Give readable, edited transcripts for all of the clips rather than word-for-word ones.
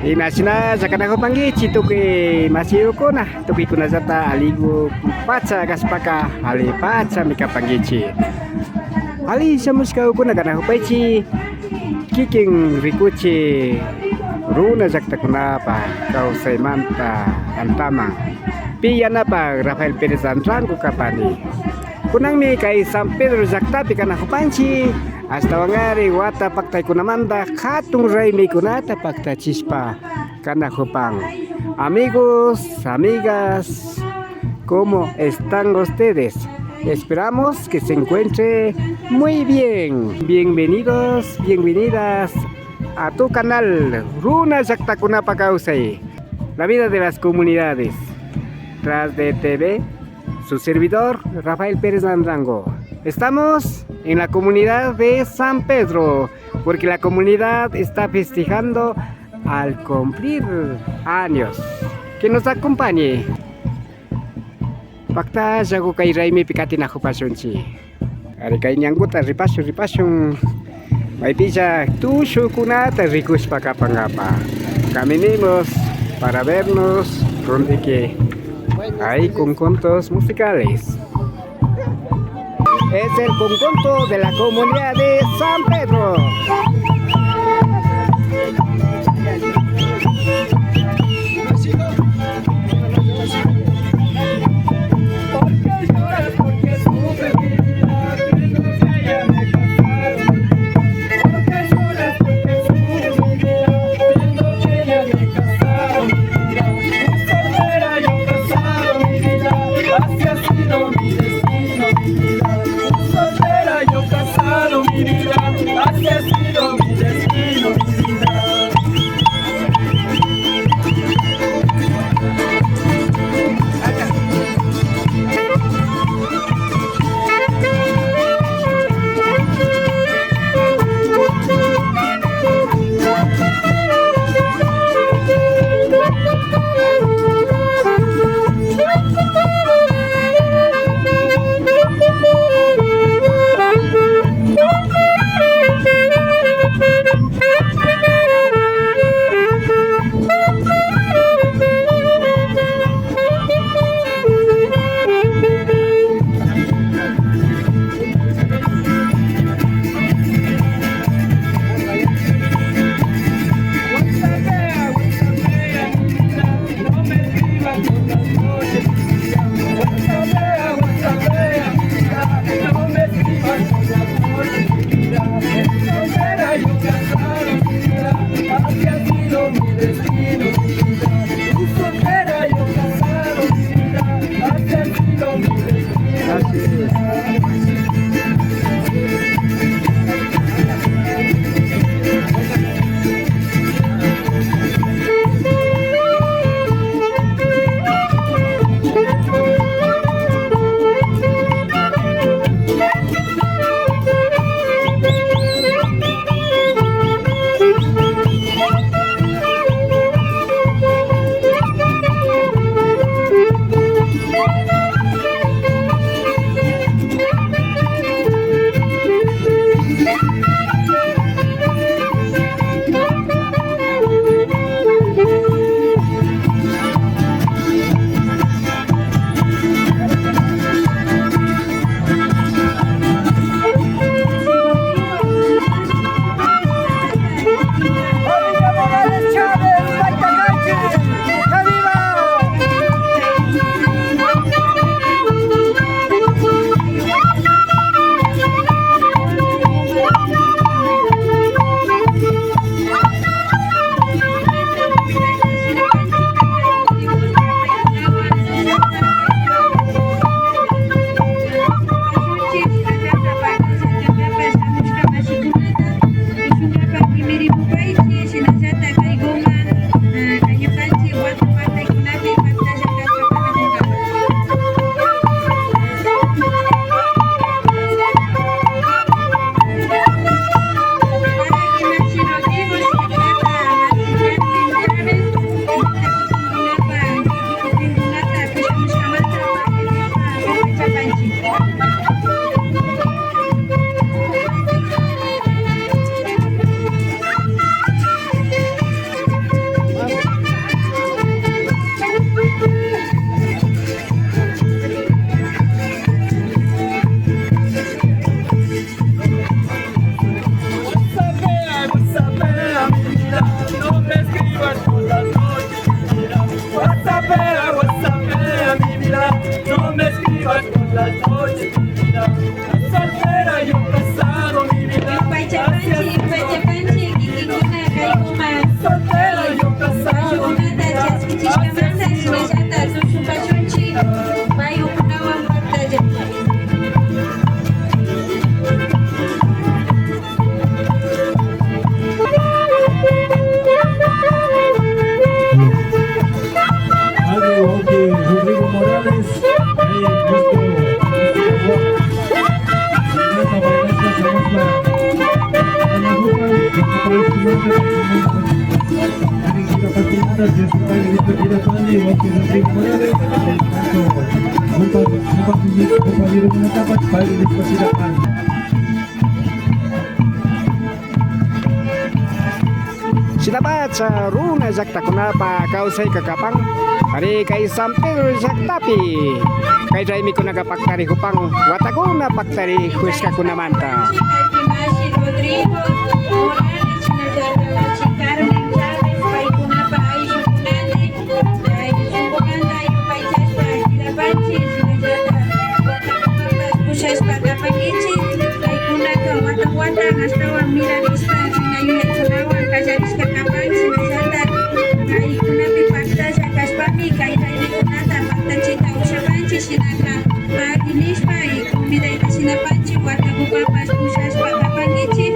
Inasina sakana pangichi tuki masih kuna tuki kuna zata aligu paca gaspaka ali paca mika pangichi ali samuska kuna kana hupaichi kiking rikuchi runa zakta kunapa kau saimanta antama piyana pa Rafael Perez Andrango kapani kunang mi kai San Pedro zakta pikana hupanchi hasta wangari wata pakta kunamanda katung ray mi kunata pakta chispa kana hupang. Amigos, amigas, ¿cómo están ustedes? Esperamos que se encuentre muy bien. Bienvenidos, bienvenidas a tu canal Runa Zakta Kunapa Kausay, la vida de las comunidades. Tras de TV, su servidor Rafael Pérez Andrango. Estamos en la comunidad de San Pedro, porque la comunidad está festejando al cumplir años. Que nos acompañe. Pakta jago kay Raimi pikati na kupasonchi. Ari kay nyangguta ripasyon. May pisa tusho kunata rikus pakapangapa. Caminemos para vernos donde que hay conjuntos musicales. Es el conjunto de la comunidad de San Pedro. Así ha sido mi Algo que Rodrigo Morales Sinabat sa runa zakta kunapa kausay kakapang hari kay sampir zaktapi kay Jaime ko nagapaktari hupang wataguna paktari hueska kunamanta. Rodrigo Morales na Carmen Chávez pai kunapa ay kunani ay kumanda ay pai chaspa kirapanchi sinajata watakumapas pusas pagapangichi ay kunaka watang hasta wa miranispa sinayuya kunawan kajarisca kapang sinajata ay kunapi pakta sakaspami kay Jaime kunata pakta chita usapanchi sinaka maginispa ay kumida ita sinapanchi watakumapas pusas pagapangichi.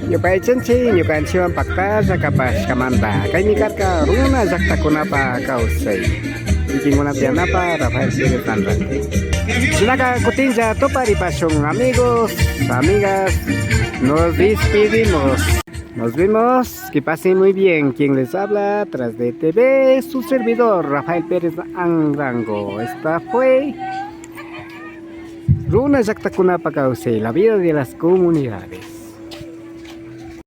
Nyupai cenci, nyupai siwan pakta zakapas kamanta. Kay mikar ka runa zakta kunapa kausay. Iking muna tiyan apa Rafael Pérez Andran. Sinaka kutinja topari pasong amigos, amigas. Nos despedimos. Nos vemos. Que pasen muy bien. Quien les habla tras de TV, su servidor Rafael Pérez Anrango. Esta fue Runa zakta kunapa kausay, la vida de las comunidades.